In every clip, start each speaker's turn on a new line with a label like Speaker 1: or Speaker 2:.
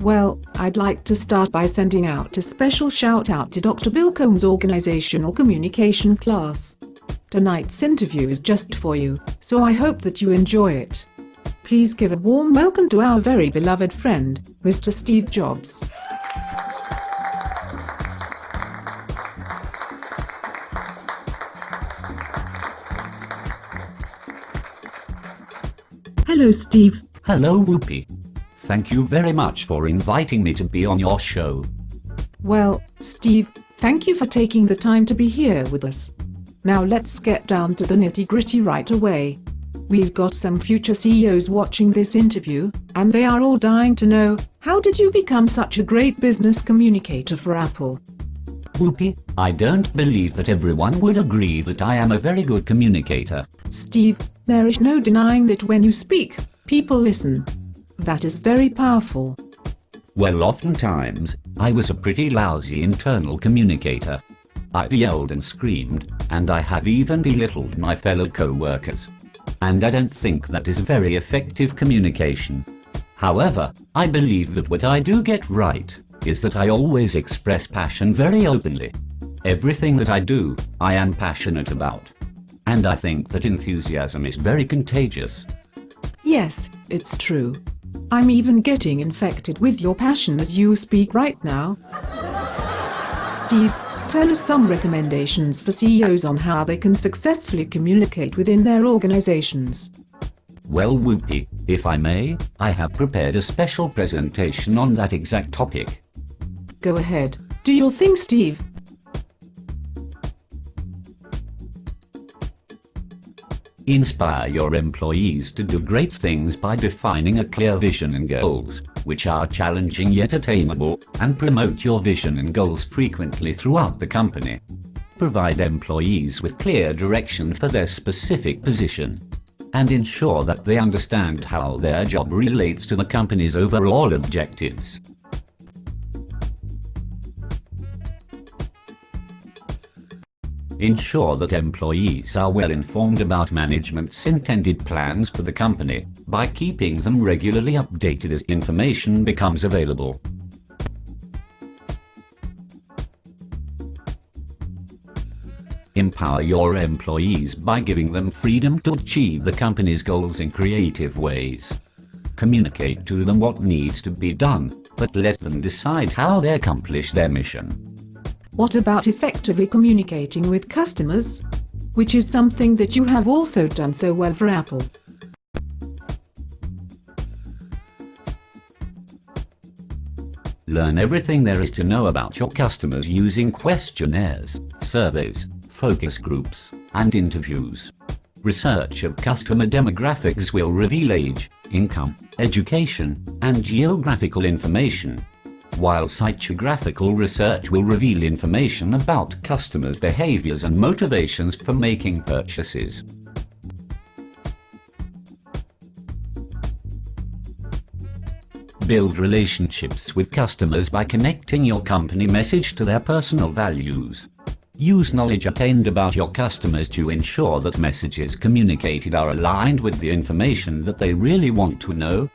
Speaker 1: Well, I'd like to start by sending out a special shout-out to Dr. Bill Combs' Organizational Communication class. Tonight's interview is just for you, so I hope that you enjoy it. Please give a warm welcome to our very beloved friend, Mr. Steve Jobs. Hello, Steve.
Speaker 2: Hello, Whoopi. Thank you very much for inviting me to be on your show.
Speaker 1: Well, Steve, thank you for taking the time to be here with us. Now let's get down to the nitty-gritty right away. We've got some future CEOs watching this interview, and they are all dying to know, how did you become such a great business communicator for Apple?
Speaker 2: Whoopi, I don't believe that everyone would agree that I am a very good communicator.
Speaker 1: Steve, there is no denying that when you speak, people listen. That is very powerful.
Speaker 2: Well, oftentimes, I was a pretty lousy internal communicator. I yelled and screamed, and I have even belittled my fellow co-workers. And I don't think that is very effective communication. However, I believe that what I do get right is that I always express passion very openly. Everything that I do, I am passionate about. And I think that enthusiasm is very contagious.
Speaker 1: Yes, it's true. I'm even getting infected with your passion as you speak right now. Steve, tell us some recommendations for CEOs on how they can successfully communicate within their organizations.
Speaker 2: Well, Whoopi, if I may, I have prepared a special presentation on that exact topic.
Speaker 1: Go ahead, do your thing, Steve.
Speaker 2: Inspire your employees to do great things by defining a clear vision and goals, which are challenging yet attainable, and promote your vision and goals frequently throughout the company. Provide employees with clear direction for their specific position, and ensure that they understand how their job relates to the company's overall objectives. Ensure that employees are well informed about management's intended plans for the company by keeping them regularly updated as information becomes available. Empower your employees by giving them freedom to achieve the company's goals in creative ways. Communicate to them what needs to be done, but let them decide how they accomplish their mission.
Speaker 1: What about effectively communicating with customers? Which is something that you have also done so well for Apple.
Speaker 2: Learn everything there is to know about your customers using questionnaires, surveys, focus groups, and interviews. Research of customer demographics will reveal age, income, education, and geographical information, while psychographical research will reveal information about customers' behaviors and motivations for making purchases. Build relationships with customers by connecting your company message to their personal values. Use knowledge attained about your customers to ensure that messages communicated are aligned with the information that they really want to know.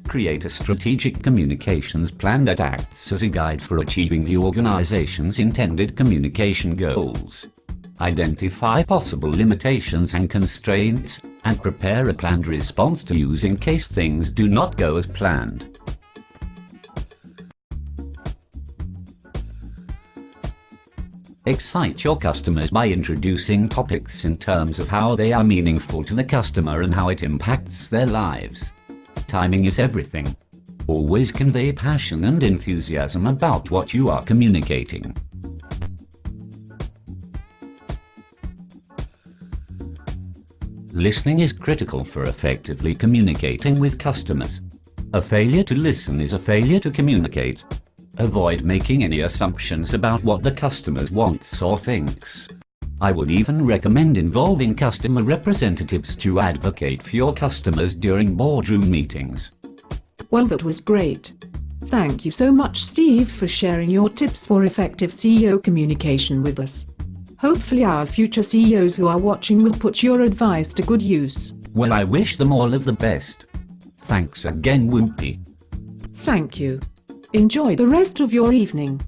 Speaker 2: Create a strategic communications plan that acts as a guide for achieving the organization's intended communication goals. Identify possible limitations and constraints, and prepare a planned response to use in case things do not go as planned. Excite your customers by introducing topics in terms of how they are meaningful to the customer and how it impacts their lives. Timing is everything. Always convey passion and enthusiasm about what you are communicating. Listening is critical for effectively communicating with customers. A failure to listen is a failure to communicate. Avoid making any assumptions about what the customer wants or thinks. I would even recommend involving customer representatives to advocate for your customers during boardroom meetings.
Speaker 1: Well, that was great. Thank you so much, Steve, for sharing your tips for effective CEO communication with us. Hopefully our future CEOs who are watching will put your advice to good use.
Speaker 2: Well, I wish them all of the best. Thanks again, Whoopi.
Speaker 1: Thank you. Enjoy the rest of your evening.